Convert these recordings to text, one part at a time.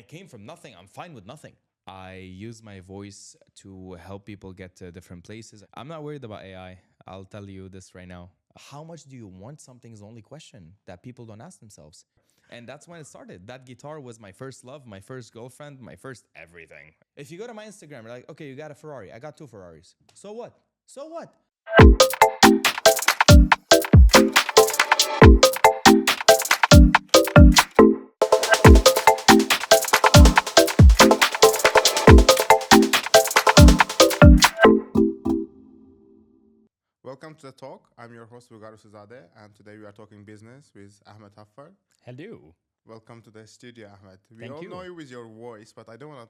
I came from nothing. I'm fine with nothing. I use my voice to help people get to different places. I'm not worried about AI. I'll tell you this right now. How much do you want something is the only question that people don't ask themselves. And that's when it started. That guitar was my first love, my first girlfriend, my first everything. If you go to my Instagram, you're like, okay, you got a Ferrari. I got 2 Ferraris. So what? So what? Welcome to the talk. I'm your host Vugar Usi, and today we are talking business with Ahmad Haffar. Hello. Welcome to the studio, Ahmed. We Thank all know you. you with your voice, but I don't want to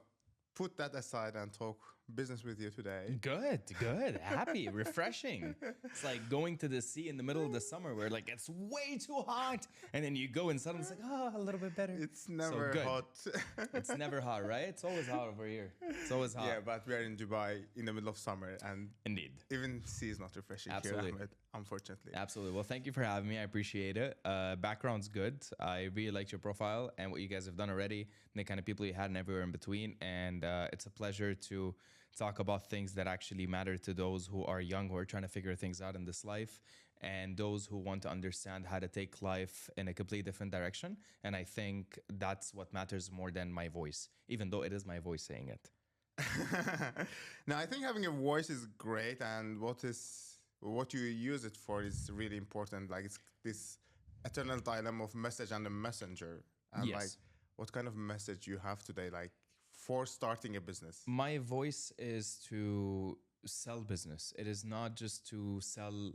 put that aside and talk business with you today. Good. Happy, refreshing. It's like going to the sea in the middle of the summer where like it's way too hot. And then you go and suddenly it's like, oh, a little bit better. It's never good. hot. It's never hot, right? It's always hot over here. It's always hot. Yeah, but we are in Dubai in the middle of summer, and Indeed. even sea is not refreshing Absolutely. here, Ahmed, unfortunately. Absolutely. Well, thank you for having me. I appreciate it. Background's good. I really liked your profile and what you guys have done already, and the kind of people you had and everywhere in between. And it's a pleasure to talk about things that actually matter to those who are young, who are trying to figure things out in this life, and those who want to understand how to take life in a completely different direction. And I think that's what matters more than my voice, even though it is my voice saying it. Now, I think having a voice is great, and what you use it for is really important. Like it's this eternal dilemma of message and a messenger, and Yes. like what kind of message you have today, like for starting a business. My voice is to sell business. It is not just to sell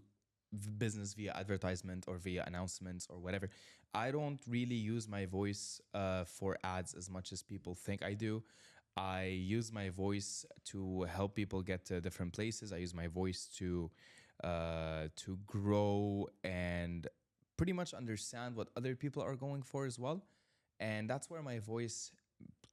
business via advertisement or via announcements or whatever. I don't really use my voice for ads as much as people think I do. I use my voice to help people get to different places. I use my voice to grow and pretty much understand what other people are going for as well. And that's where my voice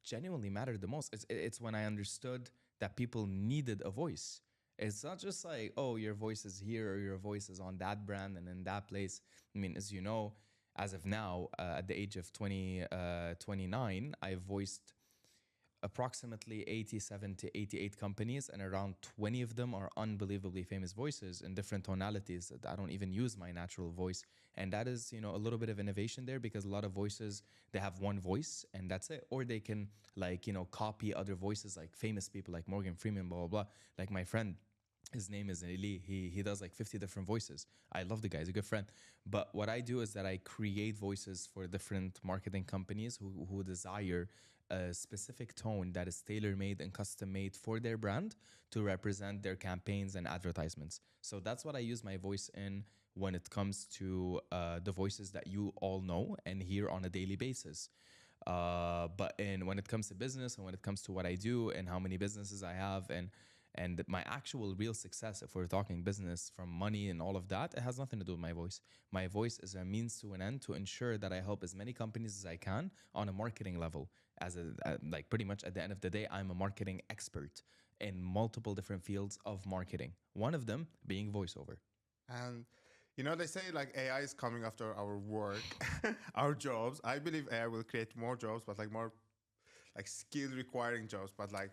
genuinely mattered the most. It's when I understood that people needed a voice. It's not just like, oh, your voice is here or your voice is on that brand and in that place. I mean, as you know, as of now, at the age of 29, I voiced approximately 87 to 88 companies, and around 20 of them are unbelievably famous voices in different tonalities that I don't even use my natural voice. And that is, a little bit of innovation there, because a lot of voices, they have one voice and that's it. Or they can copy other voices, like famous people like Morgan Freeman, blah, blah, blah. Like my friend, his name is Ali. He does like 50 different voices. I love the guy. He's a good friend. But what I do is that I create voices for different marketing companies who desire a specific tone that is tailor-made and custom-made for their brand to represent their campaigns and advertisements. So that's what I use my voice in when it comes to the voices that you all know and hear on a daily basis. But when it comes to business and when it comes to what I do and how many businesses I have and my actual real success, if we're talking business from money and all of that, it has nothing to do with my voice. My voice is a means to an end to ensure that I help as many companies as I can on a marketing level. Like pretty much at the end of the day, I'm a marketing expert in multiple different fields of marketing. One of them being voiceover. And they say like AI is coming after our work, our jobs. I believe AI will create more jobs, but like more like skill requiring jobs. But like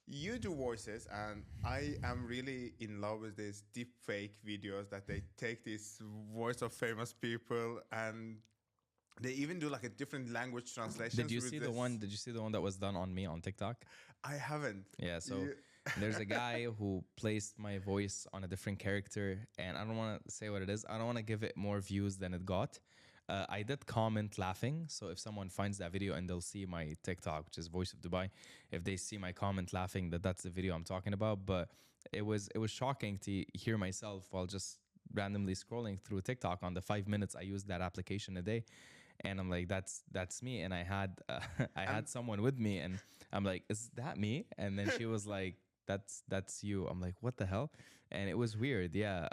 you do voices, and I am really in love with these deep fake videos that they take this voice of famous people and they even do like a different language translations. Did you with see this. the one? Did you see the one that was done on me on TikTok? I haven't. Yeah, so You- there's a guy who placed my voice on a different character, and I don't want to say what it is. I don't want to give it more views than it got. I did comment laughing, so if someone finds that video and they'll see my TikTok, which is Voice of Dubai, if they see my comment laughing, that's the video I'm talking about. But it was shocking to hear myself while just randomly scrolling through TikTok on the 5 minutes I used that application a day. And I'm like, that's me. And I had I and had someone with me, and I'm like, is that me? And then she was like, that's you. I'm like, what the hell? And it was weird. Yeah.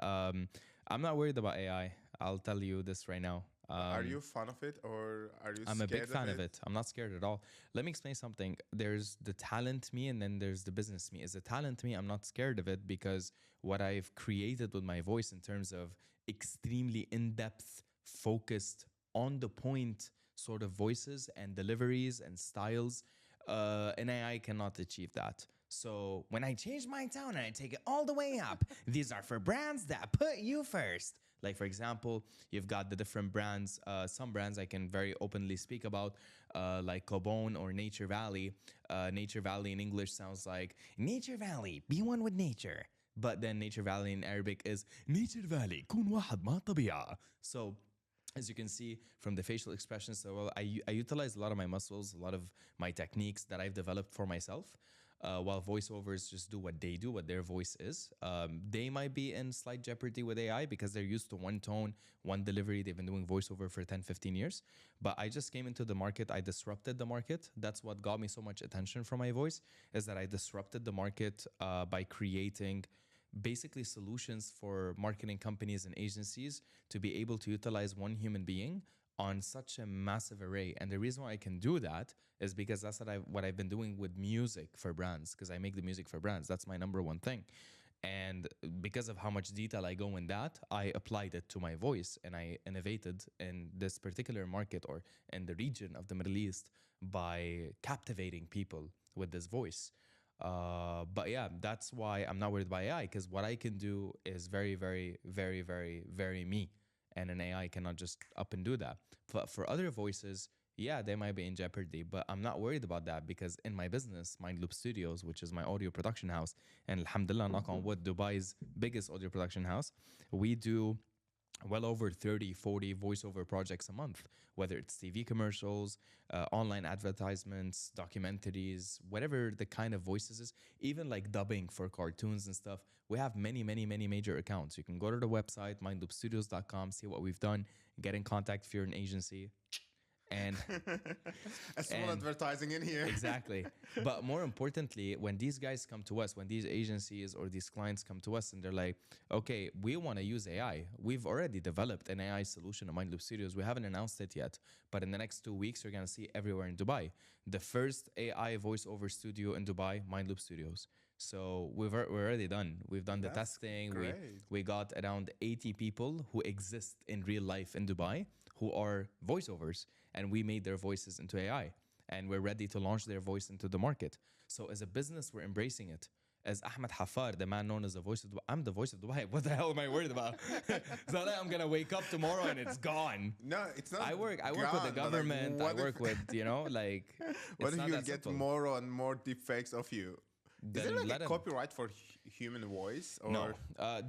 I'm not worried about AI. I'll tell you this right now. are you a fan of it, or are you I'm a big scared fan of of it? it. I'm not scared at all. Let me explain something. There's the talent me, and then there's the business me. As a talent me, I'm not scared of it because what I've created with my voice in terms of extremely in-depth, focused, on the point sort of voices and deliveries and styles. An AI cannot achieve that. So when I change my tone and I take it all the way up, these are for brands that put you first. Like, for example, you've got the different brands. Some brands I can very openly speak about, like Cobone or Nature Valley. Nature Valley in English sounds like Nature Valley, be one with nature. But then Nature Valley in Arabic is Nature Valley, كون واحد مع الطبيعة. So as you can see from the facial expressions, so well, I utilize a lot of my muscles, a lot of my techniques that I've developed for myself. While voiceovers just do what they do, what their voice is. They might be in slight jeopardy with AI because they're used to one tone, one delivery. They've been doing voiceover for 10, 15 years. But I just came into the market. I disrupted the market. That's what got me so much attention from my voice, is that I disrupted the market by creating basically solutions for marketing companies and agencies to be able to utilize one human being on such a massive array. And the reason why I can do that is because that's what I've been doing with music for brands, because I make the music for brands. That's my number one thing. And because of how much detail I go in that, I applied it to my voice and I innovated in this particular market or in the region of the Middle East by captivating people with this voice. But yeah, that's why I'm not worried about AI, because what I can do is very, very, very, very, very me. And an AI cannot just up and do that. But for other voices, yeah, they might be in jeopardy, but I'm not worried about that because in my business, Mind Loop Studios, which is my audio production house, and alhamdulillah, knock on wood, Dubai's biggest audio production house, we do well over 30, 40 voiceover projects a month, whether it's TV commercials, online advertisements, documentaries, whatever the kind of voices is, even like dubbing for cartoons and stuff. We have many, many, many major accounts. You can go to the website, mindloopstudios.com, see what we've done, get in contact if you're an agency. And a small advertising in here. Exactly. But more importantly, when these guys come to us, when these agencies or these clients come to us and they're like, okay, we want to use AI. We've already developed an AI solution at Mind Loop Studios. We haven't announced it yet, but in the next 2 weeks, you're going to see everywhere in Dubai. The first AI voiceover studio in Dubai, Mind Loop Studios. So we're already done. We've done the testing. Great. We got around 80 people who exist in real life in Dubai who are voiceovers, and we made their voices into AI, and we're ready to launch their voice into the market. So as a business, we're embracing it. As Ahmad Haffar, the man known as the voice of Dubai, I'm the voice of Dubai. What the hell am I worried about? It's not like I'm gonna wake up tomorrow and it's gone. No, it's not. I work with the government. Like, I work with, like. What if you get simple. more and more deepfakes of you? Is Then there like let a 'em. copyright for human voice? Or? No,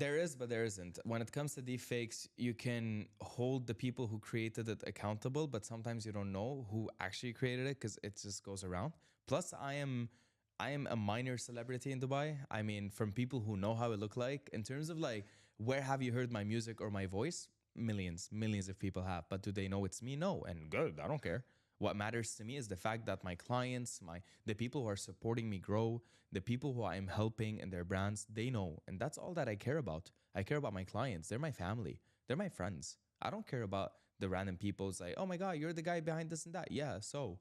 there is, but there isn't. When it comes to deepfakes, you can hold the people who created it accountable, but sometimes you don't know who actually created it because it just goes around. Plus, I am a minor celebrity in Dubai. I mean, from people who know how it look like. In terms of like, where have you heard my music or my voice? Millions of people have. But do they know it's me? No, and good. I don't care. What matters to me is the fact that my clients, the people who are supporting me grow, the people who I'm helping in their brands, they know. And that's all that I care about. I care about my clients. They're my family. They're my friends. I don't care about the random people. It's like, oh my God, you're the guy behind this and that. Yeah, so.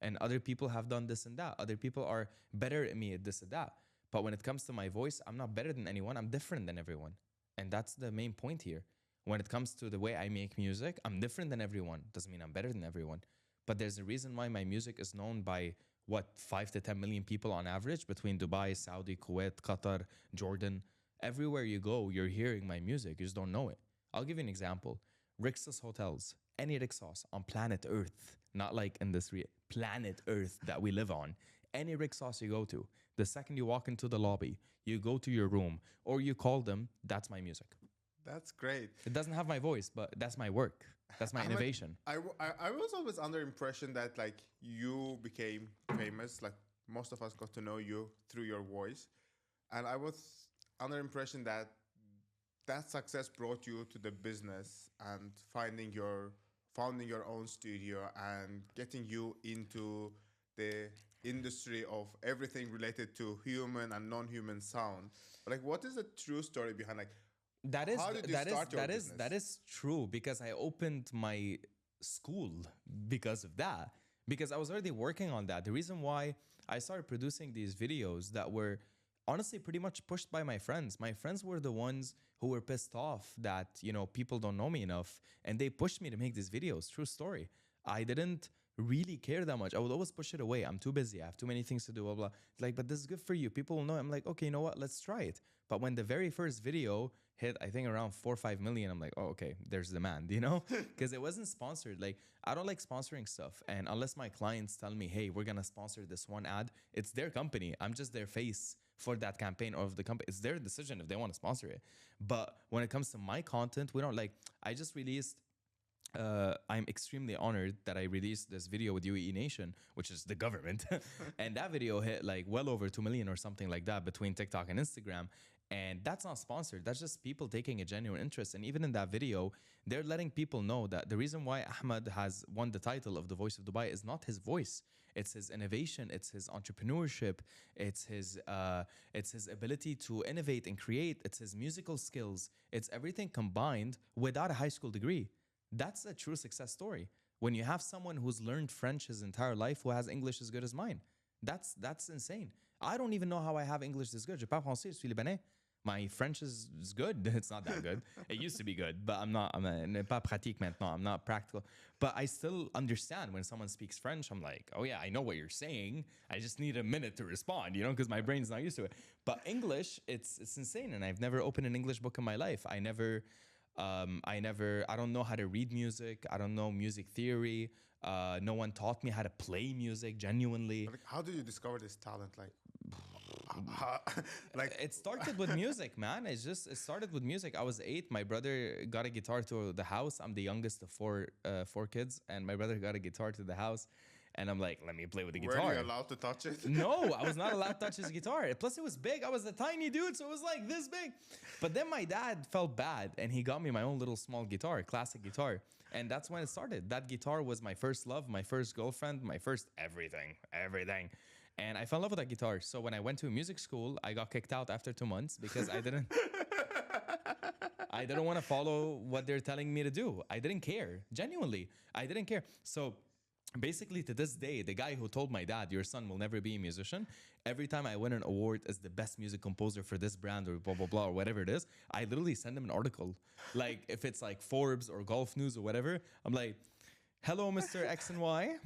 And other people have done this and that. Other people are better at me at this and that. But when it comes to my voice, I'm not better than anyone. I'm different than everyone. And that's the main point here. When it comes to the way I make music, I'm different than everyone. Doesn't mean I'm better than everyone. But there's a reason why my music is known by 5 to 10 million people on average between Dubai, Saudi, Kuwait, Qatar, Jordan. Everywhere you go, you're hearing my music. You just don't know it. I'll give you an example. Rixos hotels, any Rixos on planet Earth, not like in this planet Earth that we live on. Any Rixos you go to, the second you walk into the lobby, you go to your room or you call them, that's my music. That's great. It doesn't have my voice, but that's my work. That's my innovation. I was always under impression that like you became famous. Like most of us got to know you through your voice. And I was under impression that success brought you to the business and founding your own studio and getting you into the industry of everything related to human and non-human sound. But like, what is the true story behind like, that is how did you start your business? That is true because I opened my school because of that. Because I was already working on that. The reason why I started producing these videos that were honestly pretty much pushed by my friends. My friends were the ones who were pissed off that, people don't know me enough, and they pushed me to make these videos. True story. I didn't really care that much. I would always push it away. I'm too busy. I have too many things to do, blah, blah. It's like, but this is good for you. People will know. I'm like, okay, you know what? Let's try it. But when the very first video hit, I think around 4 or 5 million, I'm like, oh, okay, there's demand, you know? Because it wasn't sponsored. Like, I don't like sponsoring stuff. And unless my clients tell me, hey, we're going to sponsor this one ad, it's their company. I'm just their face for that campaign or of the company. It's their decision if they want to sponsor it. But when it comes to my content, we don't like, I just released I'm extremely honored that I released this video with UAE Nation, which is the government. And that video hit like well over 2 million or something like that between TikTok and Instagram. And that's not sponsored. That's just people taking a genuine interest. And even in that video, they're letting people know that the reason why Ahmad has won the title of the Voice of Dubai is not his voice. It's his innovation. It's his entrepreneurship. It's his ability to innovate and create. It's his musical skills. It's everything combined without a high school degree. That's a true success story. When you have someone who's learned French his entire life who has English as good as mine, that's insane. I don't even know how I have English this good. Je parle français, je suis libanais. My French is good. It's not that good. It used to be good, but I'm pas pratique maintenant. I'm not practical. But I still understand when someone speaks French. I'm like, oh yeah, I know what you're saying. I just need a minute to respond, you know, because my brain's not used to it. But English, it's insane. And I've never opened an English book in my life. I don't know how to read music. I don't know music theory. No one taught me how to play music genuinely. Like, how did you discover this talent? Like It started with music, man. It started with music. I was 8. My brother got a guitar to the house. I'm the youngest of four kids, and my brother got a guitar to the house. And I'm like, let me play with the guitar. Were you allowed to touch it? No, I was not allowed to touch his guitar. Plus, it was big. I was a tiny dude, so it was like this big. But then my dad felt bad, and he got me my own little small guitar, classic guitar. And that's when it started. That guitar was my first love, my first girlfriend, my first everything. And I fell in love with that guitar. So when I went to a music school, I got kicked out after 2 months because I didn't want to follow what they're telling me to do. I didn't care. Genuinely, I didn't care. So basically, to this day, the guy who told my dad, your son will never be a musician, every time I win an award as the best music composer for this brand or blah, blah, blah, or whatever it is, I literally send him an article. Like, if it's like Forbes or Golf News or whatever, I'm like, hello, Mr. X and Y.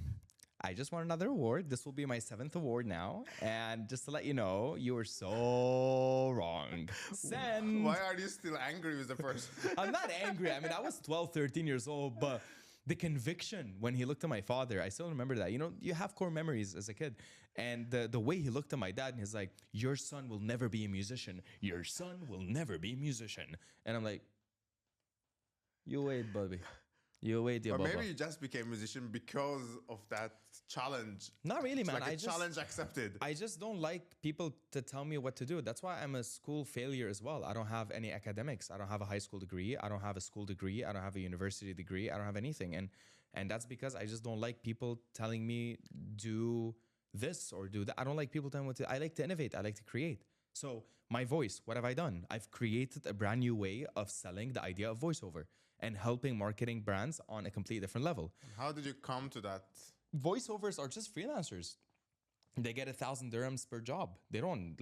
I just won another award. This will be my 7th award now. And just to let you know, you were so wrong. Send. Why are you still angry with the person? I'm not angry. I mean, I was 12, 13 years old, but the conviction when he looked at my father, I still remember that. You know, you have core memories as a kid. And the way he looked at my dad and he's like, your son will never be a musician. Your son will never be a musician. And I'm like, you wait, baby. You wait, Or Baba. maybe you just became a musician because of that challenge. Not really, It's man. like a challenge accepted. I just don't like people to tell me what to do. That's why I'm a school failure as well. I don't have any academics. I don't have a high school degree. I don't have a school degree. I don't have a university degree. I don't have anything. And that's because I just don't like people telling me do this or do that. I don't like people telling me what to. I like to innovate. I like to create. So my voice, what have I done? I've created a brand new way of selling the idea of voiceover and helping marketing brands on a completely different level. How did you come to that? Voiceovers are just freelancers. They get 1,000 dirhams per job. They don't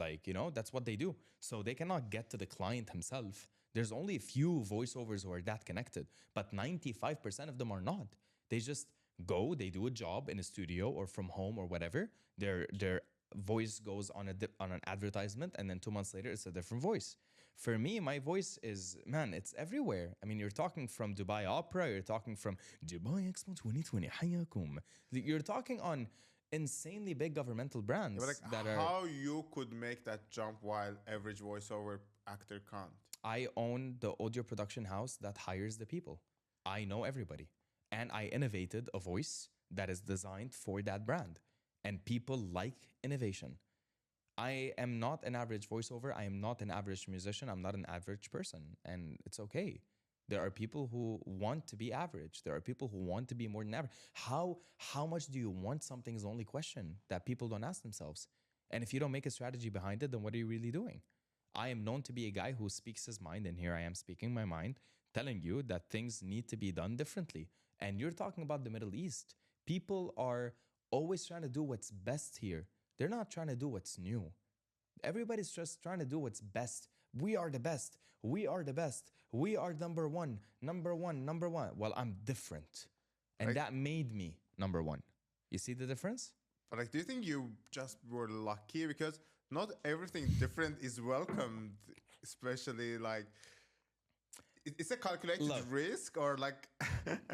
that's what they do. So they cannot get to the client himself. There's only a few voiceovers who are that connected, but 95% of them are not. They just go, they do a job in a studio or from home or whatever. Their voice goes on an advertisement, and then 2 months later, it's a different voice. For me, my voice is, man, it's everywhere. I mean, you're talking from Dubai Opera, you're talking from Dubai Expo 2020, hayakum. You're talking on insanely big governmental brands how you could make that jump while average voiceover actor can't? I own the audio production house that hires the people. I know everybody. And I innovated a voice that is designed for that brand. And people like innovation. I am not an average voiceover. I am not an average musician. I'm not an average person. And it's okay. There are people who want to be average. There are people who want to be more than average. How much do you want something is the only question that people don't ask themselves. And if you don't make a strategy behind it, then what are you really doing? I am known to be a guy who speaks his mind, and here I am speaking my mind, telling you that things need to be done differently. And you're talking about the Middle East. People are always trying to do what's best here. They're not trying to do what's new. Everybody's just trying to do what's best. We are the best. We are the best. We are number one, number one, number one. Well, I'm different. And Like, that made me number one. You see the difference? but like, do you think you just were lucky because not everything different is welcomed, especially like it's a calculated Look, risk or like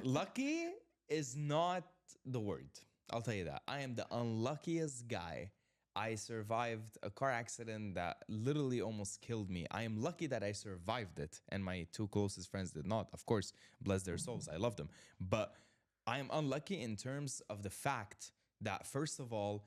lucky is not the word. I'll tell you that. I am the unluckiest guy. I survived a car accident that literally almost killed me. I am lucky that I survived it, and my two closest friends did not. Of course, bless their souls. I love them. But I am unlucky in terms of the fact that, first of all,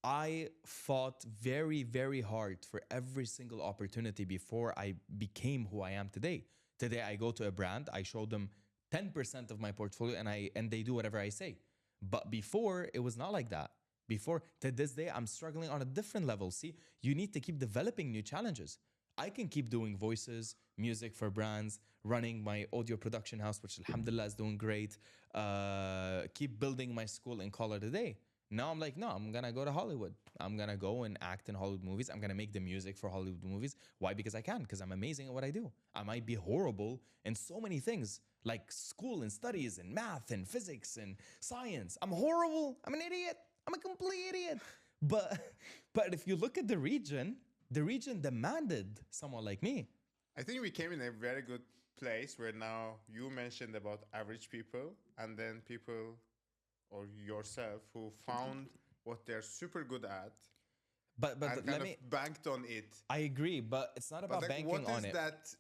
I fought very, very hard for every single opportunity before I became who I am today. Today, I go to a brand, I show them 10% of my portfolio, and they do whatever I say. But before, it was not like that. Before, to this day, I'm struggling on a different level. See, you need to keep developing new challenges. I can keep doing voices, music for brands, running my audio production house, which alhamdulillah is doing great. Keep building my school and call it a day. Now I'm like, no, I'm gonna go to Hollywood. I'm gonna go and act in Hollywood movies. I'm gonna make the music for Hollywood movies. Why? Because I can, because I'm amazing at what I do. I might be horrible in so many things, like school and studies and math and physics and science. I'm horrible. I'm an idiot. I'm a complete idiot. But but if you look at the region demanded someone like me. I think we came in a very good place where now you mentioned about average people and then people or yourself who found what they're super good at But and let kind me. of banked on it. I agree, but it's not But about like, banking what on is it. that?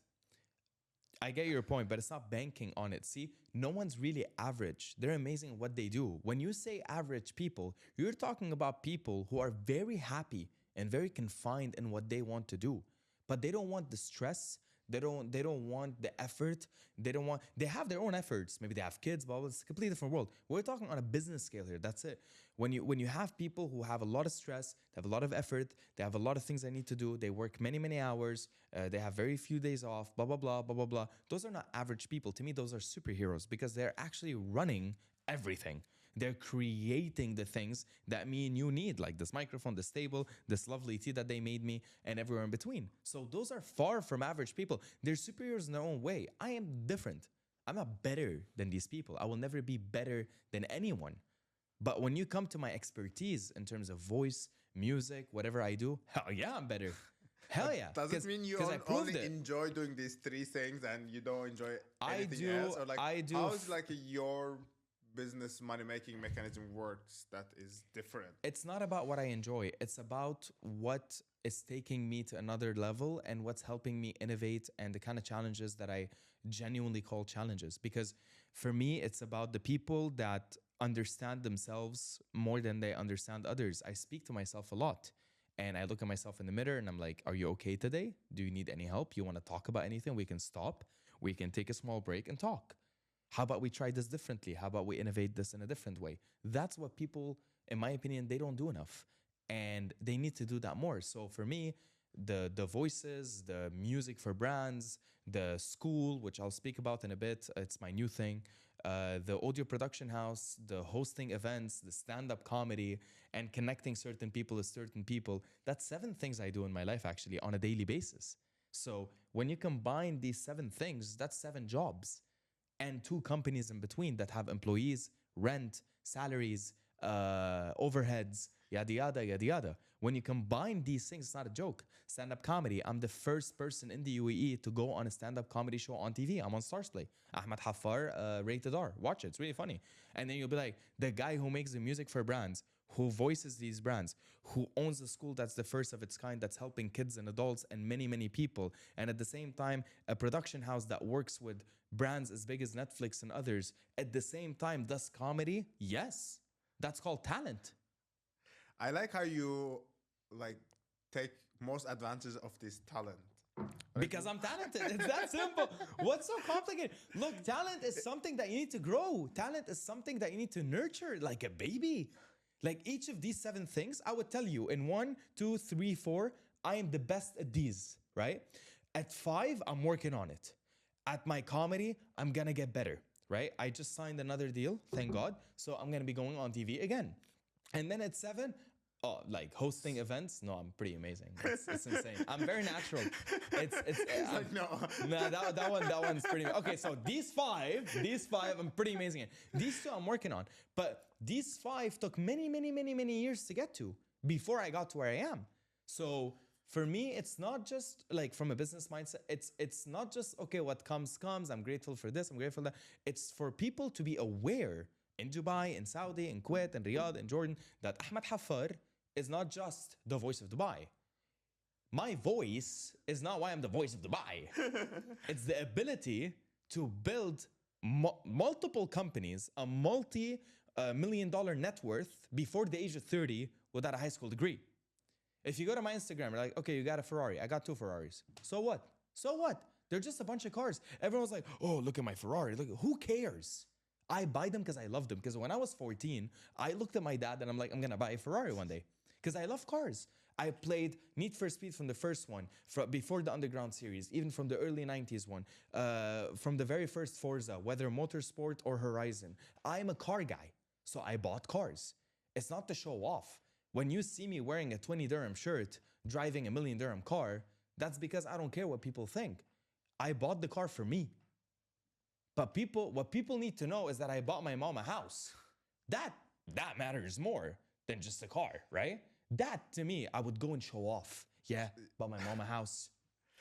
I get your point, but it's not banking on it. See, no one's really average. They're amazing at what they do. When you say average people, you're talking about people who are very happy and very confined in what they want to do. But they don't want the stress. They don't want the effort. They have their own efforts. Maybe they have kids, but it's a completely different world. We're talking on a business scale here. That's it. When you have people who have a lot of stress, they have a lot of effort, they have a lot of things they need to do, they work many, many hours, they have very few days off, blah, blah, blah, blah, blah, blah. Those are not average people. To me, those are superheroes because they're actually running everything. They're creating the things that me and you need, like this microphone, this table, this lovely tea that they made me, and everywhere in between. So those are far from average people. They're superheroes in their own way. I am different. I'm not better than these people. I will never be better than anyone. But when you come to my expertise in terms of voice, music, whatever I do, hell yeah, I'm better. Hell yeah. Does it mean you I proved only it. enjoy doing these three things and you don't enjoy I anything do. else? Or like, I do. how is like your business money making mechanism works that is different? It's not about what I enjoy. It's about what is taking me to another level and what's helping me innovate and the kind of challenges that I genuinely call challenges. Because for me, it's about the people that understand themselves more than they understand others. I speak to myself a lot and I look at myself in the mirror and I'm like, are you okay today? Do you need any help? You want to talk about anything? We can stop. We can take a small break and talk. How about we try this differently? How about we innovate this in a different way? That's what people, in my opinion, they don't do enough. And they need to do that more. So for me, the voices, the music for brands, the school, which I'll speak about in a bit, it's my new thing, the audio production house, the hosting events, the stand-up comedy, and connecting certain people with certain people. That's 7 things I do in my life actually on a daily basis. So when you combine these 7 things, that's 7 jobs and 2 companies in between that have employees, rent, salaries, overheads, yada, yada, yada, yada. When you combine these things, it's not a joke. Stand-up comedy, I'm the first person in the UAE to go on a stand-up comedy show on TV. I'm on Starsplay. Ahmad Haffar, rated R. Watch it, it's really funny. And then you'll be like, the guy who makes the music for brands, who voices these brands, who owns a school that's the first of its kind, that's helping kids and adults and many, many people. And at the same time, a production house that works with brands as big as Netflix and others. At the same time, does comedy? Yes. That's called talent. I like how you like take most advantage of this talent. Because I'm talented. It's that simple. What's so complicated? Look, talent is something that you need to grow. Talent is something that you need to nurture like a baby. Like each of these 7 things, I would tell you in 1, 2, 3, 4, I am the best at these, right? At 5, I'm working on it. At my comedy, I'm gonna get better, right? I just signed another deal, thank God. So I'm gonna be going on TV again. And then at 7, Oh, like hosting events? No, I'm pretty amazing. It's insane. I'm very natural. It's Like, no. nah, that one's pretty okay. So these five, I'm pretty amazing at. These two I'm working on, but these five took many years to get to before I got to where I am. So for me, it's not just like from a business mindset. It's not just okay. What comes comes. I'm grateful for this. I'm grateful for that. It's for people to be aware in Dubai, in Saudi, in Kuwait, in Riyadh, in Jordan that Ahmad Haffar is not just the voice of Dubai. My voice is not why I'm the voice of Dubai. It's the ability to build multiple companies, a multi-million-dollar net worth before the age of 30 without a high school degree. If you go to my Instagram, you're like, okay, you got a Ferrari. I got 2 Ferraris. So what? So what? They're just a bunch of cars. Everyone's like, oh, look at my Ferrari. Look, who cares? I buy them because I love them. Because when I was 14, I looked at my dad and I'm like, I'm gonna buy a Ferrari one day. Because I love cars. I played Need for Speed from the first one, before the Underground series, even from the early 90s one, from the very first Forza, whether Motorsport or Horizon. I'm a car guy, so I bought cars. It's not to show off. When you see me wearing a 20 dirham shirt, driving a million dirham car, that's because I don't care what people think. I bought the car for me. But what people need to know is that I bought my mom a house. That matters more than just a car, right? That to me, I would go and show off. Yeah, bought my mom a house.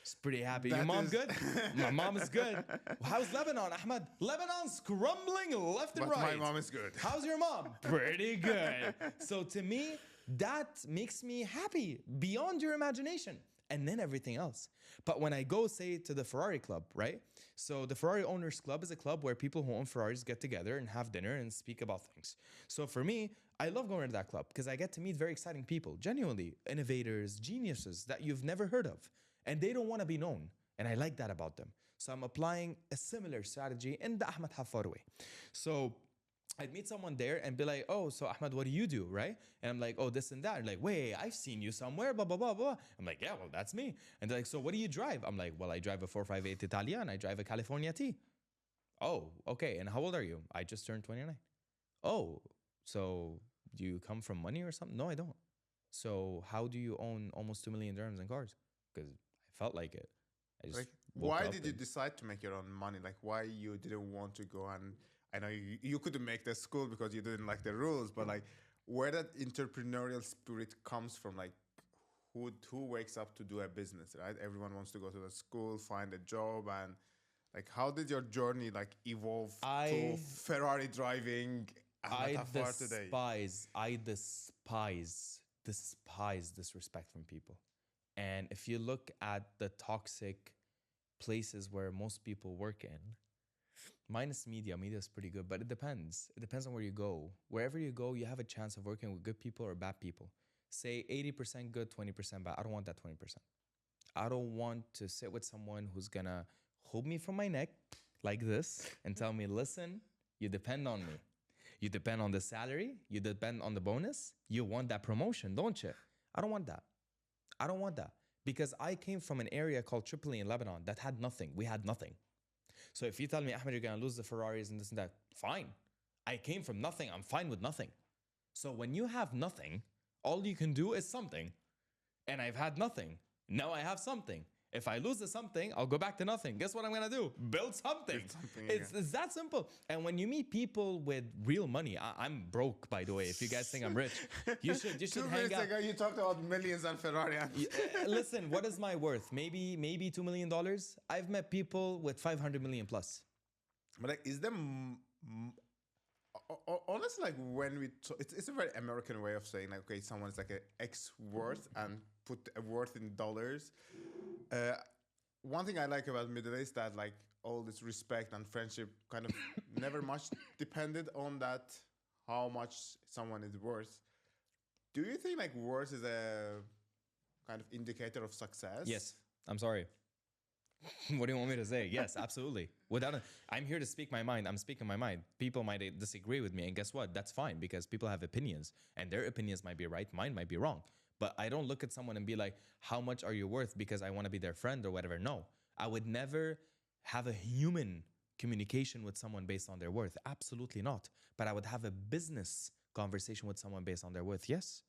She's pretty happy. Your mom good? My mom is good. How's Lebanon, Ahmed? Lebanon's crumbling left and But right. my mom is good. How's your mom? Pretty good. So to me, that makes me happy beyond your imagination. And then everything else. But when I go, say, to the Ferrari club, right? So the Ferrari Owners Club is a club where people who own Ferraris get together and have dinner and speak about things. So for me, I love going to that club because I get to meet very exciting people, genuinely innovators, geniuses that you've never heard of. And they don't want to be known. And I like that about them. So I'm applying a similar strategy in the Ahmad Haffar way. So I'd meet someone there and be like, oh, so Ahmed, what do you do, right? And I'm like, oh, this and that. And like, wait, I've seen you somewhere, blah, blah, blah, blah. I'm like, yeah, well, that's me. And they're like, so what do you drive? I'm like, well, I drive a 458 Italia and I drive a California T. Oh, okay. And how old are you? I just turned 29. Oh, so do you come from money or something? No, I don't. So how do you own almost 2 million dirhams in cars? Because I felt like it. I just Like, woke why up did you and- decide to make your own money? Like, why you didn't want to go and I know you couldn't make the school because you didn't like the rules, but like, where that entrepreneurial spirit comes from, like, who wakes up to do a business, right? Everyone wants to go to the school, find a job, and like, how did your journey like evolve to Ferrari driving Ahmed Haffar today? despise disrespect from people. And if you look at the toxic places where most people work in, minus media is pretty good, but it depends. It depends on where you go. Wherever you go, you have a chance of working with good people or bad people. Say 80% good, 20% bad. I don't want that 20%. I don't want to sit with someone who's gonna hold me from my neck like this and tell me, listen, you depend on me. You depend on the salary, you depend on the bonus. You want that promotion, don't you? I don't want that. I don't want that. Because I came from an area called Tripoli in Lebanon that had nothing. We had nothing. So if you tell me, Ahmed, you're gonna lose the Ferraris and this and that, fine. I came from nothing. I'm fine with nothing. So when you have nothing, all you can do is something. And I've had nothing. Now I have something. If I lose the something, I'll go back to nothing. Guess what I'm gonna do? Build something. It's that simple. And when you meet people with real money, I'm broke, by the way. If you guys think I'm rich, you should 2 hang minutes out. ago, you talked about millions and Ferrari. Listen, what is my worth? Maybe $2 million. I've met people with 500 million plus. But like, is them honestly, like, when we it's a very American way of saying, like, okay, someone's like a X worth and put a worth in dollars. One thing I like about Middle East that like all this respect and friendship kind of never much depended on that how much someone is worth. Do you think like worth is a kind of indicator of success? Yes. I'm sorry. What do you want me to say? Yes, absolutely. I'm here to speak my mind. I'm speaking my mind. People might disagree with me, and guess what? That's fine because people have opinions, and their opinions might be right, mine might be wrong. But I don't look at someone and be like, how much are you worth because I want to be their friend or whatever. No, I would never have a human communication with someone based on their worth. Absolutely not. But I would have a business conversation with someone based on their worth. Yes.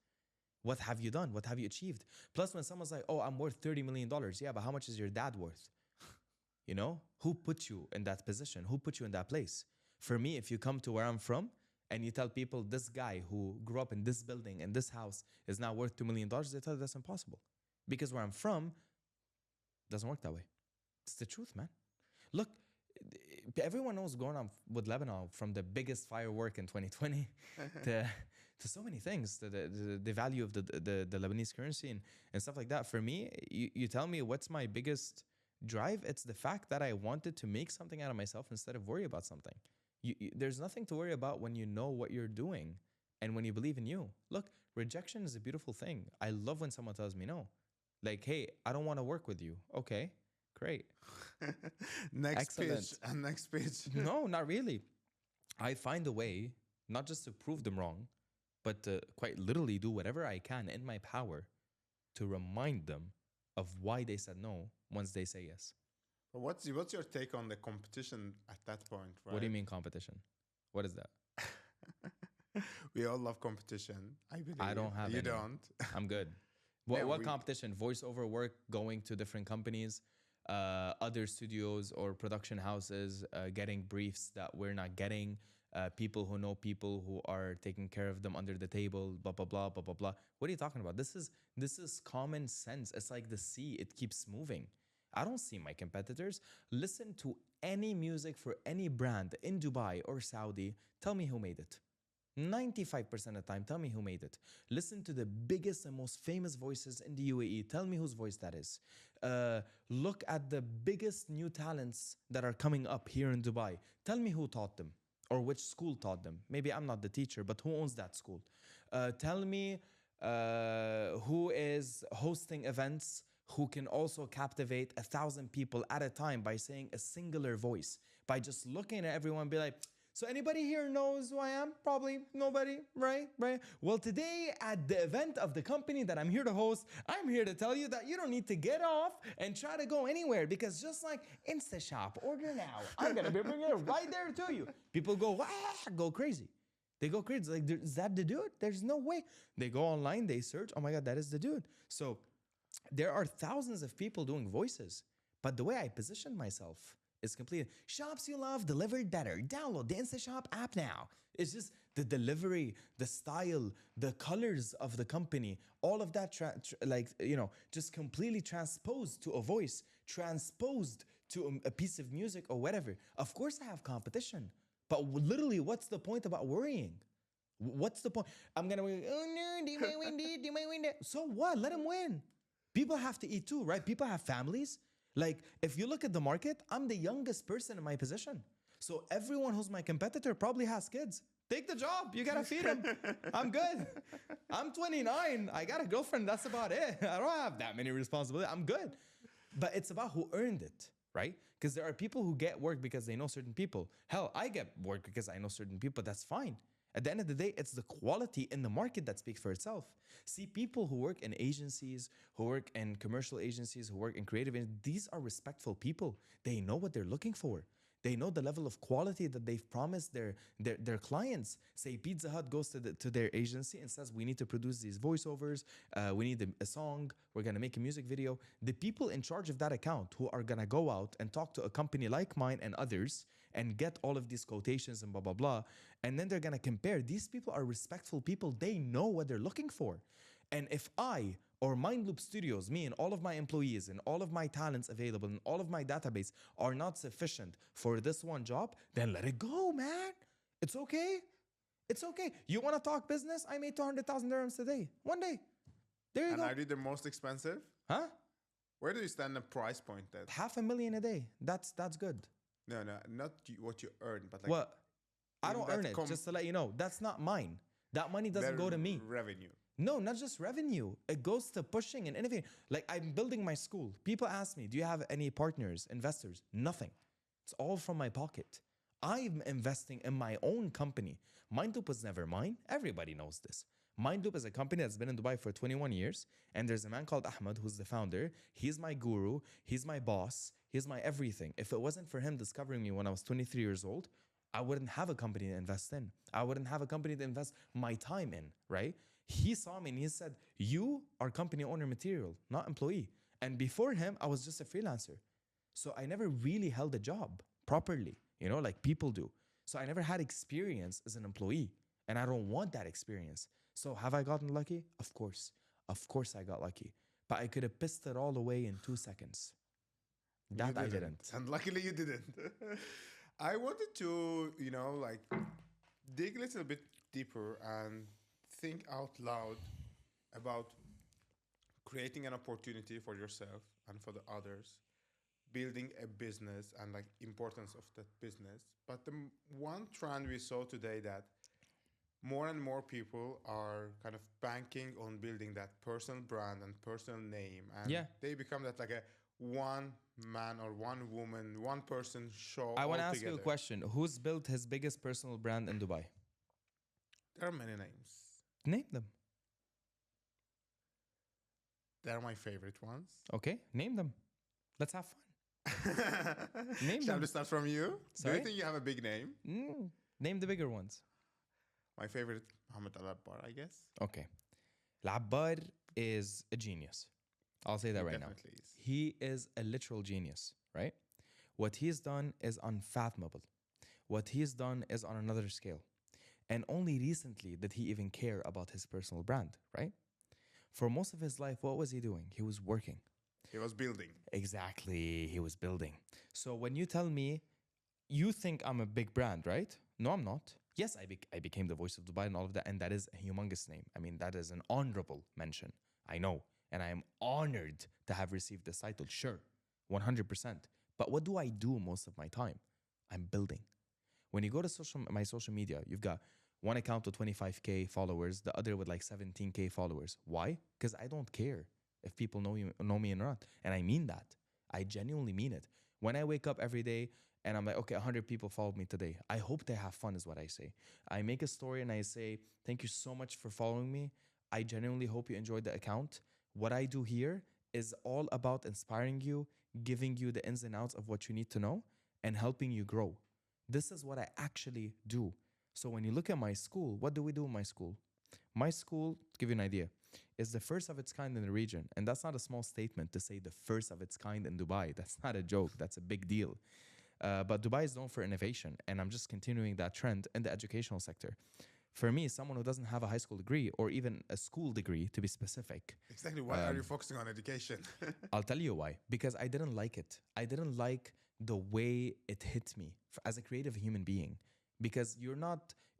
What have you done? What have you achieved? Plus, when someone's like, oh, I'm worth $30 million. Yeah, but how much is your dad worth? You know, who put you in that position? Who put you in that place? For me, if you come to where I'm from and you tell people this guy who grew up in this building and this house is now worth $2 million, they tell you that's impossible. Because where I'm from doesn't work that way. It's the truth, man. Look, everyone knows going on with Lebanon from the biggest firework in 2020 to so many things, the value of the Lebanese currency and stuff like that. For me, you tell me what's my biggest drive, it's the fact that I wanted to make something out of myself instead of worry about something. There's nothing to worry about when you know what you're doing and when you believe in you. Look, rejection is a beautiful thing. I love when someone tells me no. Like, hey, I don't want to work with you. Okay, great. Next Excellent. pitch and next pitch. No, not really. I find a way, not just to prove them wrong, but to quite literally do whatever I can in my power to remind them of why they said no once they say yes. But what's your take on the competition at that point, right? What do you mean competition? What is that? We all love competition, I believe. I don't have You any. don't. I'm good. What competition? Voiceover work, going to different companies, other studios or production houses, getting briefs that we're not getting, people who know people who are taking care of them under the table, blah, blah, blah, blah, blah, blah. What are you talking about? This is common sense. It's like the sea. It keeps moving. I don't see my competitors. Listen to any music for any brand in Dubai or Saudi. Tell me who made it. 95% of the time, tell me who made it. Listen to the biggest and most famous voices in the UAE. Tell me whose voice that is. Look at the biggest new talents that are coming up here in Dubai. Tell me who taught them or which school taught them. Maybe I'm not the teacher, but who owns that school? Tell me who is hosting events who can also captivate 1,000 people at a time by saying a singular voice, by just looking at everyone and be like, so anybody here knows who I am? Probably nobody, right? Right? Well, today at the event of the company that I'm here to host, I'm here to tell you that you don't need to get off and try to go anywhere because just like InstaShop, order now, I'm gonna be bringing it right there to you. People go, wow, go crazy. They go crazy. Like, is that the dude? There's no way. They go online, they search, oh my God, that is the dude. So there are thousands of people doing voices, but the way I position myself is completely shops you love delivered better. Download the InstaShop app now. It's just the delivery, the style, the colors of the company, all of that, just completely transposed to a voice, transposed to a piece of music or whatever. Of course, I have competition, but literally, what's the point about worrying? What's the point? I'm gonna, oh no, they might win this, they might win that. So what? Let them win. People have to eat too, right? People have families. Like, if you look at the market, I'm the youngest person in my position. So everyone who's my competitor probably has kids. Take the job. You gotta feed them. I'm good. I'm 29. I got a girlfriend. That's about it. I don't have that many responsibilities. I'm good. But it's about who earned it, right? Because there are people who get work because they know certain people. Hell, I get work because I know certain people. That's fine. At the end of the day, it's the quality in the market that speaks for itself. See, people who work in agencies, who work in commercial agencies, who work in creative, these are respectful people. They know what they're looking for. They know the level of quality that they've promised their clients. Say Pizza Hut goes to their agency and says, we need to produce these voiceovers. We need a song. We're going to make a music video. The people in charge of that account who are going to go out and talk to a company like mine and others and get all of these quotations and blah, blah, blah. And then they're going to compare. These people are respectful people. They know what they're looking for. And if I or Mindloop Studios, me and all of my employees and all of my talents available and all of my database are not sufficient for this one job, then let it go, man. It's okay. It's okay. You want to talk business? I made 200,000 dirhams today. One day. There you go. And are you the most expensive? Huh? Where do you stand the price point at? $500,000 a day. That's good. No, not what you earn, but like What? I don't earn it, just to let you know. That's not mine. That money doesn't go to me. Revenue. No, not just revenue. It goes to pushing and innovating. Like, I'm building my school. People ask me, do you have any partners, investors? Nothing. It's all from my pocket. I'm investing in my own company. Mindloop was never mine. Everybody knows this. Mindloop is a company that's been in Dubai for 21 years. And there's a man called Ahmad who's the founder. He's my guru. He's my boss. He's my everything. If it wasn't for him discovering me when I was 23 years old, I wouldn't have a company to invest in. I wouldn't have a company to invest my time in, right? He saw me and he said, "You are company owner material, not employee." And before him, I was just a freelancer. So I never really held a job properly, like people do. So I never had experience as an employee. And I don't want that experience. So have I gotten lucky? Of course. Of course I got lucky. But I could have pissed it all away in 2 seconds. That I didn't. And luckily you didn't. I wanted to, like dig a little bit deeper and think out loud about creating an opportunity for yourself and for the others, building a business and like importance of that business. But the one trend we saw today that more and more people are kind of banking on building that personal brand and personal name, and Yeah. they become that like a one man or one woman, one person show. I want to ask you a altogether. question. Who's built his biggest personal brand in Dubai? There are many names. Name them. They're my favorite ones. Okay, name them. Let's have fun. Name Shall them. we start from you? Do Sorry? you think you have a big name? Name the bigger ones. My favorite, Mohammed Al Abbar, I guess. Okay. Al-Abbar is a genius. I'll say that He right now. definitely is. He is a literal genius, right? What he's done is unfathomable. What he's done is on another scale. And only recently did he even care about his personal brand, right? For most of his life, what was he doing? He was working. He was building. Exactly. He was building. So when you tell me, you think I'm a big brand, right? No, I'm not. Yes, I became the voice of Dubai and all of that. And that is a humongous name. I mean, that is an honorable mention. I know. And I am honored to have received this title. Sure, 100%. But what do I do most of my time? I'm building. When you go to my social media, you've got one account with 25K followers, the other with like 17K followers. Why? Because I don't care if people know me or not. And I mean that. I genuinely mean it. When I wake up every day and I'm like, okay, 100 people followed me today. I hope they have fun is what I say. I make a story and I say, thank you so much for following me. I genuinely hope you enjoyed the account. What I do here is all about inspiring you, giving you the ins and outs of what you need to know, and helping you grow. This is what I actually do. So when you look at my school, what do we do in my school? My school, to give you an idea, is the first of its kind in the region. And that's not a small statement to say the first of its kind in Dubai. That's not a joke. That's a big deal. But Dubai is known for innovation. And I'm just continuing that trend in the educational sector. For me, someone who doesn't have a high school degree or even a school degree, to be specific. Exactly. Why are you focusing on education? I'll tell you why. Because I didn't like it. I didn't like the way it hit me as a creative human being. Because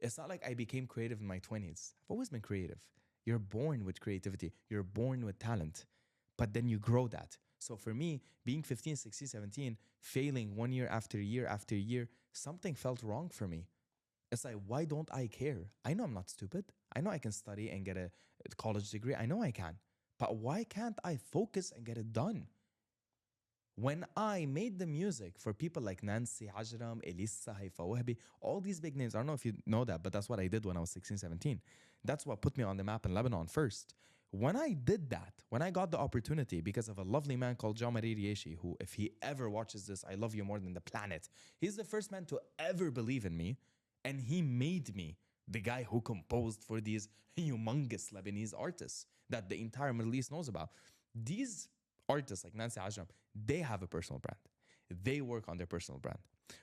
it's not like I became creative in my 20s. I've always been creative. You're born with creativity. You're born with talent. But then you grow that. So for me, being 15, 16, 17, failing one year after year after year, something felt wrong for me. It's like, why don't I care? I know I'm not stupid. I know I can study and get a college degree. I know I can. But why can't I focus and get it done? When I made the music for people like Nancy Ajram, Elissa, Haifa Wahbi, all these big names, I don't know if you know that, but that's what I did when I was 16, 17. That's what put me on the map in Lebanon first. When I did that, when I got the opportunity because of a lovely man called Jamari Rieshi, who, if he ever watches this, I love you more than the planet. He's the first man to ever believe in me. And he made me the guy who composed for these humongous Lebanese artists that the entire Middle East knows about. These artists like Nancy Ajram, they have a personal brand. They work on their personal brand.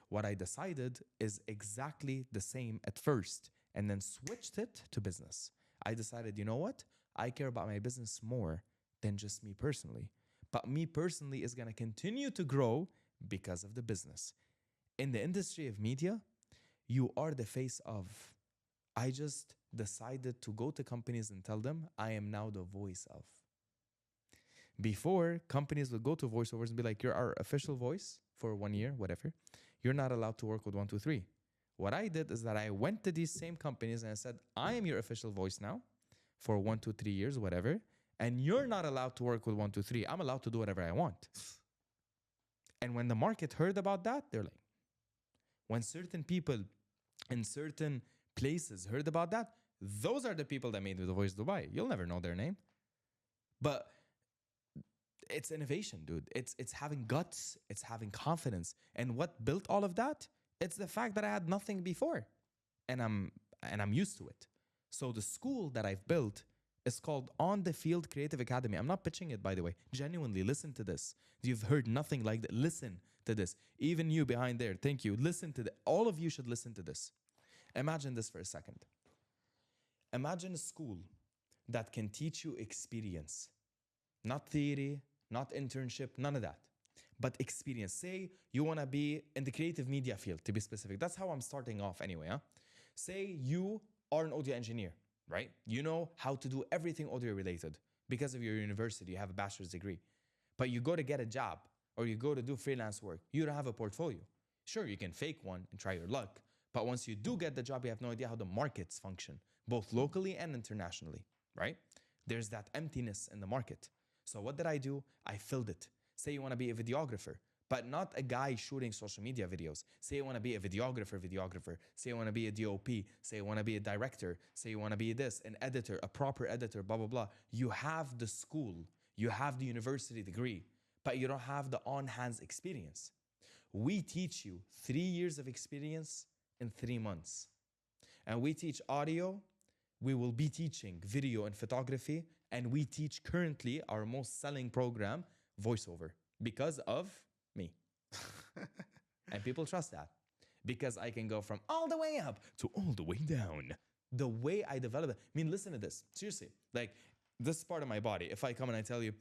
What I decided is exactly the same at first and then switched it to business. I decided, you know what? I care about my business more than just me personally. But me personally is going to continue to grow because of the business. In the industry of media, you are the face of. I just decided to go to companies and tell them I am now the voice of. Before, companies would go to voiceovers and be like, you're our official voice for 1 year, whatever. You're not allowed to work with 123. What I did is that I went to these same companies and I said, I am your official voice now for 1, 2, 3 years, whatever. And you're not allowed to work with 123. I'm allowed to do whatever I want. And when the market heard about that, they're like, when certain people in certain places heard about that, those are the people that made the voice Dubai. You'll never know their name. But it's innovation, dude. It's having guts. It's having confidence. And what built all of that? It's the fact that I had nothing before. And I'm used to it. So the school that I've built It's called On the Field Creative Academy. I'm not pitching it, by the way. Genuinely, listen to this. You've heard nothing like that. Listen to this. Even you behind there, thank you. Listen to all of you should listen to this. Imagine this for a second. Imagine a school that can teach you experience, not theory, not internship, none of that, but experience. Say you want to be in the creative media field, to be specific. That's how I'm starting off anyway. Huh? Say you are an audio engineer, right? You know how to do everything audio related because of your university. You have a bachelor's degree, but you go to get a job or you go to do freelance work. You don't have a portfolio. Sure, you can fake one and try your luck, but once you do get the job, you have no idea how the markets function, both locally and internationally, right? There's that emptiness in the market. So what did I do? I filled it. Say you want to be a videographer, but not a guy shooting social media videos. Say you want to be a videographer. Say you want to be a DOP. Say you want to be a director. Say you want to be this, an editor, a proper editor, blah, blah, blah. You have the school. You have the university degree, but you don't have the on-hands experience. We teach you 3 years of experience in 3 months. And we teach audio. We will be teaching video and photography. And we teach currently our most selling program, voiceover, because of me. And people trust that because I can go from all the way up to all the way down. The way I develop it. I mean, listen to this. Seriously, like this part of my body. If I come and I tell you,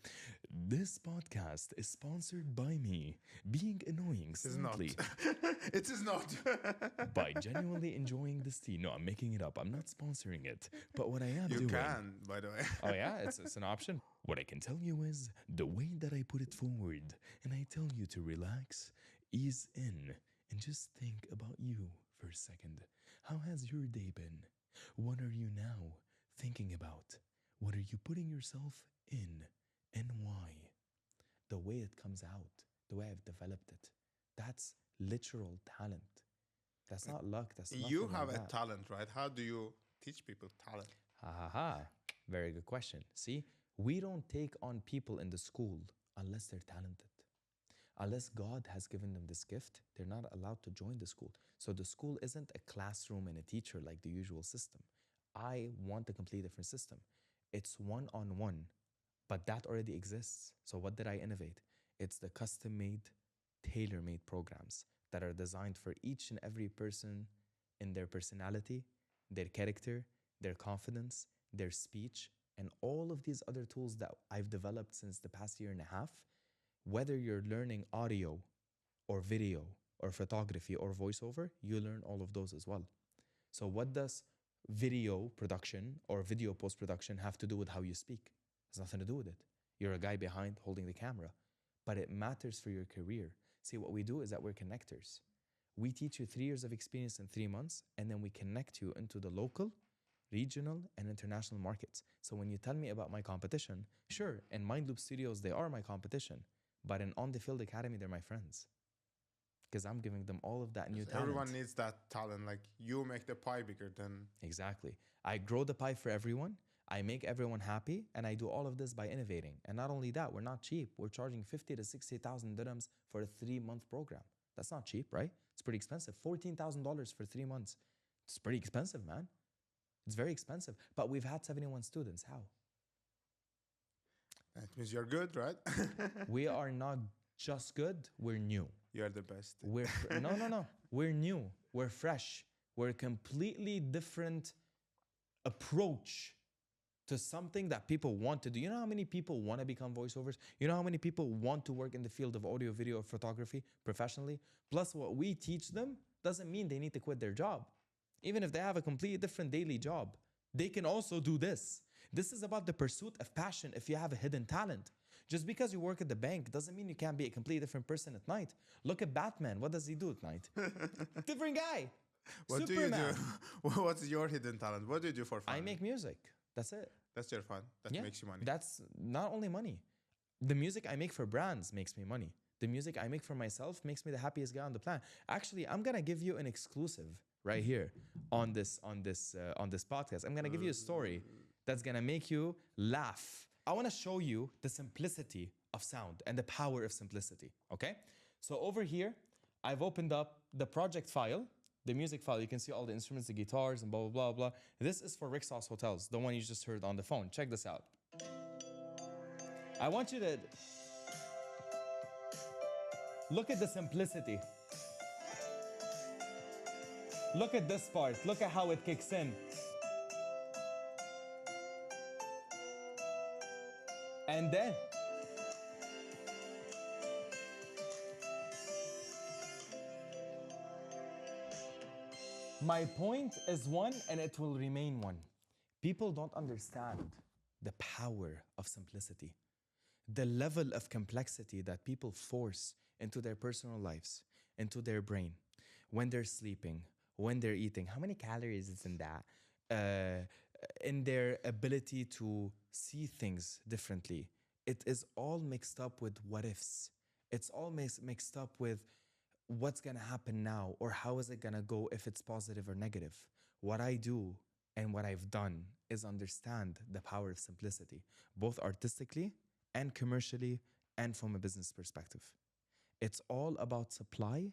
this podcast is sponsored by me being annoying slightly. It is not. By genuinely enjoying this tea. No, I'm making it up. I'm not sponsoring it. But what I am doing... You can, by the way. Oh yeah? It's an option? What I can tell you is the way that I put it forward and I tell you to relax, ease in, and just think about you for a second. How has your day been? What are you now thinking about? What are you putting yourself in and why? The way it comes out, the way I've developed it, that's literal talent. That's not luck. That's You have a talent, right? How do you teach people talent? Ha ha ha. Very good question. See, we don't take on people in the school unless they're talented. Unless God has given them this gift, they're not allowed to join the school. So the school isn't a classroom and a teacher like the usual system. I want a completely different system. It's one-on-one, but that already exists. So what did I innovate? It's the custom-made, tailor-made programs that are designed for each and every person in their personality, their character, their confidence, their speech, and all of these other tools that I've developed since the past year and a half. Whether you're learning audio or video or photography or voiceover, you learn all of those as well. So what does video production or video post-production have to do with how you speak? It has nothing to do with it. You're a guy behind holding the camera, but it matters for your career. See, what we do is that we're connectors. We teach you 3 years of experience in 3 months, and then we connect you into the local, regional, and international markets. So when you tell me about my competition, sure, in Mind Loop Studios, they are my competition, but in On the Field Academy, they're my friends. Because I'm giving them all of that new talent. Everyone needs that talent. Like you make the pie bigger than... Exactly. I grow the pie for everyone. I make everyone happy. And I do all of this by innovating. And not only that, we're not cheap. We're charging 50 to 60,000 dirhams for a 3-month program. That's not cheap, right? It's pretty expensive. $14,000 for 3 months. It's pretty expensive, man. It's very expensive. But we've had 71 students. How? That means you're good, right? We are not just good. We're new. You're the best. No. We're new. We're fresh. We're a completely different approach to something that people want to do. You know how many people want to become voiceovers? You know how many people want to work in the field of audio, video, or photography professionally? Plus, what we teach them doesn't mean they need to quit their job. Even if they have a completely different daily job, they can also do this. This is about the pursuit of passion if you have a hidden talent. Just because you work at the bank doesn't mean you can't be a completely different person at night. Look at Batman. What does he do at night? Different guy. What Superman. do you do? What's your hidden talent? What do you do for fun? I make music. That's it. That's your fun. That makes you money. That's not only money. The music I make for brands makes me money. The music I make for myself makes me the happiest guy on the planet. Actually, I'm gonna give you an exclusive right here on this podcast. I'm gonna give you a story that's gonna make you laugh. I wanna show you the simplicity of sound and the power of simplicity, okay? So over here, I've opened up the project file The music file, you can see all the instruments, the guitars, and blah, blah, blah, blah. This is for Rixos Hotels, the one you just heard on the phone. Check this out. I want you to look at the simplicity. Look at this part. Look at how it kicks in. And then my point is one, and it will remain one. People don't understand the power of simplicity, the level of complexity that people force into their personal lives, into their brain, when they're sleeping, when they're eating. How many calories is in that? In their ability to see things differently. It is all mixed up with what ifs. It's all mixed up with what's gonna happen now, or how is it gonna go if it's positive or negative. What I do and what I've done is understand the power of simplicity, both artistically and commercially and from a business perspective. It's all about supply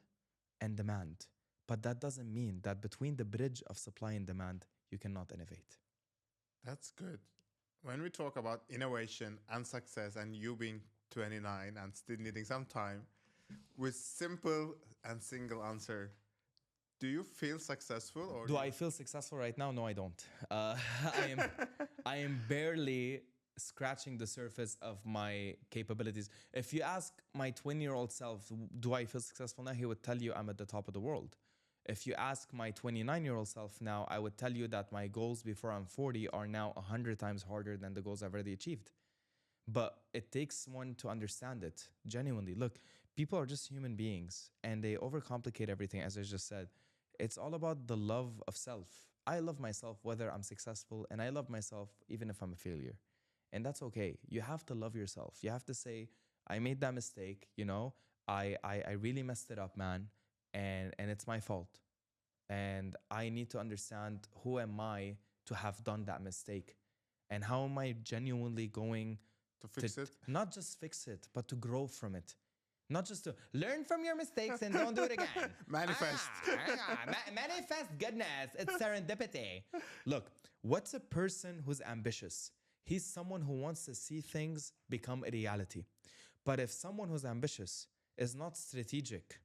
and demand, but that doesn't mean that between the bridge of supply and demand, you cannot innovate. That's good. When we talk about innovation and success, and you being 29 and still needing some time, with simple and single answer, do you feel successful, or Do I feel successful right now? No, I don't. I am barely scratching the surface of my capabilities. If you ask my 20-year-old self, do I feel successful now? He would tell you I'm at the top of the world. If you ask my 29-year-old self now, I would tell you that my goals before I'm 40 are now 100 times harder than the goals I've already achieved. But it takes one to understand it genuinely. Look, people are just human beings and they overcomplicate everything, as I just said. It's all about the love of self. I love myself whether I'm successful, and I love myself even if I'm a failure. And that's okay. You have to love yourself. You have to say, I made that mistake, you know, I really messed it up, man, and it's my fault. And I need to understand who am I to have done that mistake, and how am I genuinely going to fix it? Not just fix it, but to grow from it. Not just to learn from your mistakes and don't do it again. Manifest. Manifest goodness. It's serendipity. Look, what's a person who's ambitious? He's someone who wants to see things become a reality. But if someone who's ambitious is not strategic,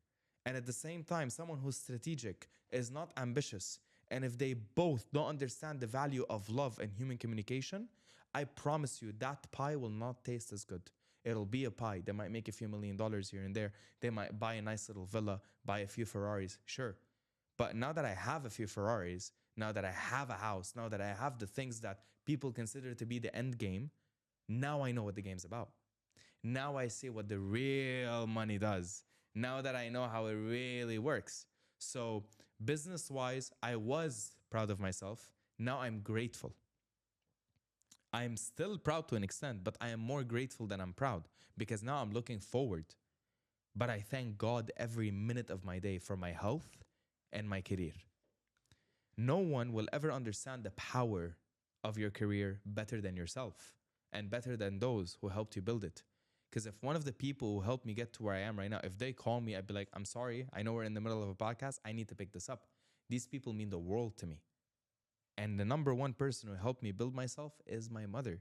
and at the same time, someone who's strategic is not ambitious, and if they both don't understand the value of love and human communication, I promise you that pie will not taste as good. It'll be a pie. They might make a few $1 million here and there. They might buy a nice little villa, buy a few Ferraris, sure. But now that I have a few Ferraris, now that I have a house, now that I have the things that people consider to be the end game, now I know what the game's about. Now I see what the real money does. Now that I know how it really works. So business-wise, I was proud of myself. Now I'm grateful. I'm still proud to an extent, but I am more grateful than I'm proud, because now I'm looking forward. But I thank God every minute of my day for my health and my career. No one will ever understand the power of your career better than yourself, and better than those who helped you build it. Because if one of the people who helped me get to where I am right now, if they call me, I'd be like, I'm sorry, I know we're in the middle of a podcast, I need to pick this up. These people mean the world to me. And the number one person who helped me build myself is my mother.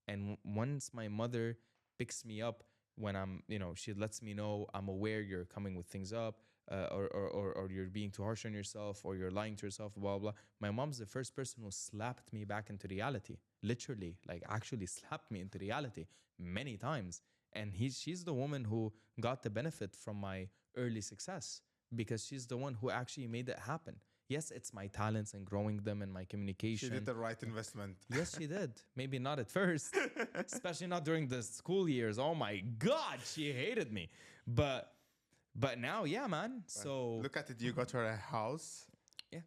And once my mother picks me up when I'm, you know, she lets me know, I'm aware you're coming with things up, or you're being too harsh on yourself, or you're lying to yourself, blah, blah. My mom's the first person who slapped me back into reality. Literally, like actually slapped me into reality many times. And she's the woman who got the benefit from my early success, because she's the one who actually made it happen. Yes, it's my talents and growing them and my communication. She did the right investment. Yes, she did. Maybe not at first, especially not during the school years. Oh my God, she hated me. But now, yeah, man. So look at it. You got her a house. Yeah.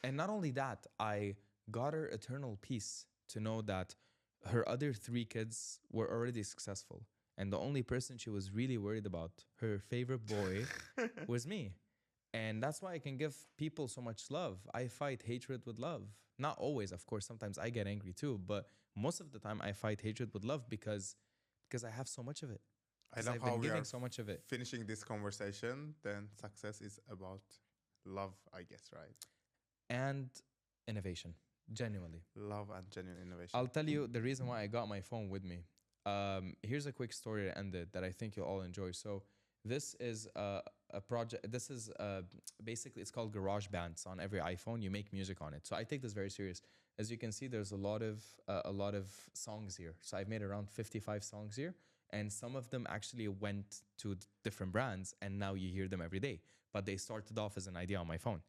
And not only that, I got her eternal peace to know that her other 3 kids were already successful. And the only person she was really worried about, her favorite boy, was me. And that's why I can give people so much love. I fight hatred with love. Not always, of course. Sometimes I get angry too. But most of the time, I fight hatred with love because I have so much of it. I love I've how been we giving are so much of it. finishing this conversation. Then success is about love, I guess, right? and innovation. Genuinely. Love and genuine innovation. I'll tell you the reason why I got my phone with me. Here's a quick story to end it that I think you'll all enjoy. So this is a project. This is basically it's called GarageBand. It's on every iPhone. You make music on it. So I take this very serious. As you can see, there's a lot of songs here. So I've made around 55 songs here, and some of them actually went to different brands, and now you hear them every day. But they started off as an idea on my phone.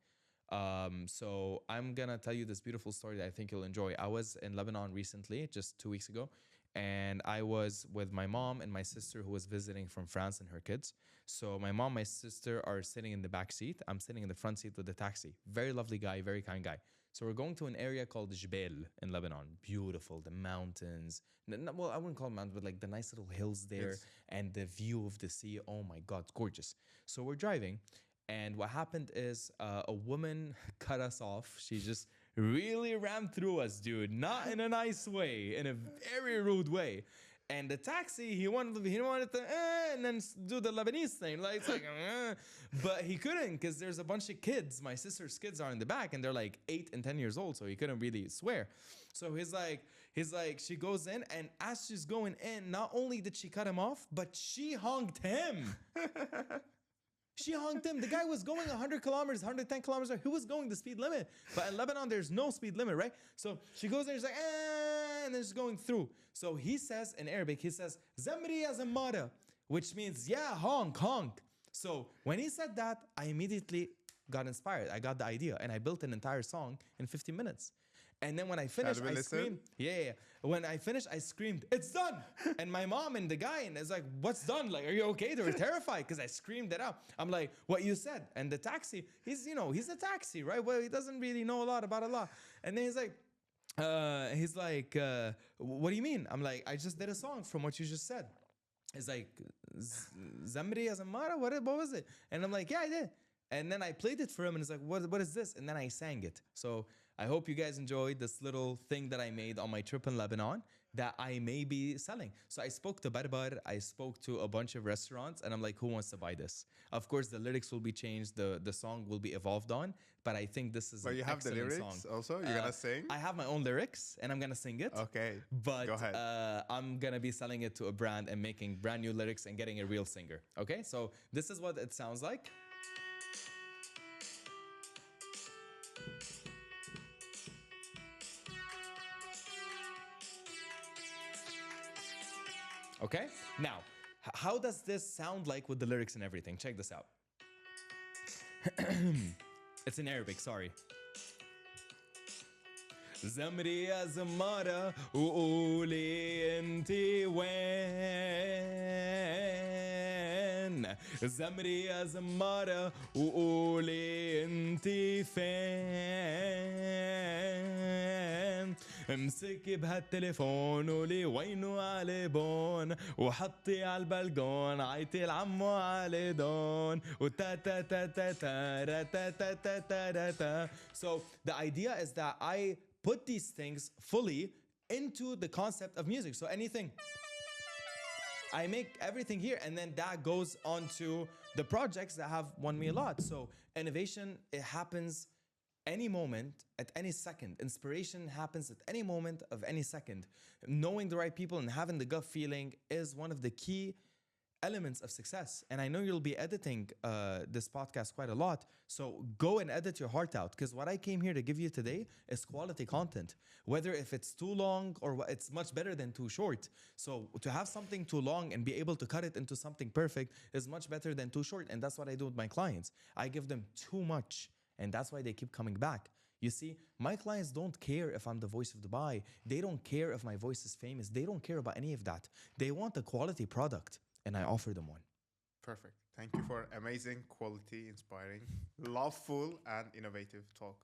So I'm gonna tell you this beautiful story that I think you'll enjoy. I was in Lebanon recently, just 2 weeks ago, and I was with my mom and my sister who was visiting from France and her kids. So my mom, my sister are sitting in the back seat. I'm sitting in the front seat with the taxi. Very lovely guy, very kind guy. So we're going to an area called Jbel in Lebanon. Beautiful, the mountains. Well, I wouldn't call them mountains, but like the nice little hills there Yes. and the view of the sea. Oh my God, gorgeous. So we're driving. And what happened is a woman cut us off. She just really ran through us, dude. Not in a nice way, in a very rude way. And the taxi, he wanted to and then do the Lebanese thing. Like, it's like, but he couldn't because there's a bunch of kids. My sister's kids are in the back and they're like 8 and 10 years old. So he couldn't really swear. So he's like, she goes in, and as she's going in, not only did she cut him off, but she honked him. She honked him. The guy was going 100 kilometers, 110 kilometers. He was going the speed limit. But in Lebanon, there's no speed limit, right? So she goes there, she's like, and then she's going through. So he says in Arabic, he says, Zamri ya zammara, which means, yeah, honk, honk. So when he said that, I immediately got inspired. I got the idea, and I built an entire song in 15 minutes. And then when I finished, we I listen? screamed. Yeah. When I finished, I screamed, it's done. And my mom and the guy and is like, what's done? Like, are you okay? They were terrified because I screamed it out. I'm like, what you said? And the taxi, he's a taxi, right? Well, he doesn't really know a lot about Allah. And then he's like, what do you mean? I'm like, I just did a song from what you just said. He's like, Zamri Azamara? What was it? And I'm like, yeah, I did. And then I played it for him, and he's like, what is this? And then I sang it. So I hope you guys enjoyed this little thing that I made on my trip in Lebanon that I may be selling. So I spoke to Barbar, I spoke to a bunch of restaurants, and I'm like, who wants to buy this? Of course, the lyrics will be changed, the song will be evolved on, but I think this is But an you have the excellent lyrics song. also? You're gonna sing? I have my own lyrics, and I'm gonna sing it. Okay. But Go ahead. I'm gonna be selling it to a brand and making brand new lyrics and getting a real singer. Okay, so this is what it sounds like. Okay, now, how does this sound like with the lyrics and everything? Check this out. It's in Arabic, sorry. زمري يا زمارة وقولي انتي وين زمري يا زمارة وقولي انتي فين امسكي بهالتليفون قولي وينو علي بون وحطي عالبلكون عيطي لعمو علي دون وتا تا تا تا تا را تا تا تا تا را تا. So the idea is that I put these things fully into the concept of music. So anything, I make everything here, and then that goes onto the projects that have won me a lot. So innovation, it happens any moment, at any second. Inspiration happens at any moment of any second. Knowing the right people and having the gut feeling is one of the key elements of success. And I know you'll be editing this podcast quite a lot. So go and edit your heart out, because what I came here to give you today is quality content. Whether if it's too long or it's much better than too short. So to have something too long and be able to cut it into something perfect is much better than too short. And that's what I do with my clients. I give them too much. And that's why they keep coming back. You see, my clients don't care if I'm the voice of Dubai. They don't care if my voice is famous. They don't care about any of that. They want a quality product, and I offer them one. Perfect. Thank you for amazing, quality, inspiring, loveful, and innovative talk.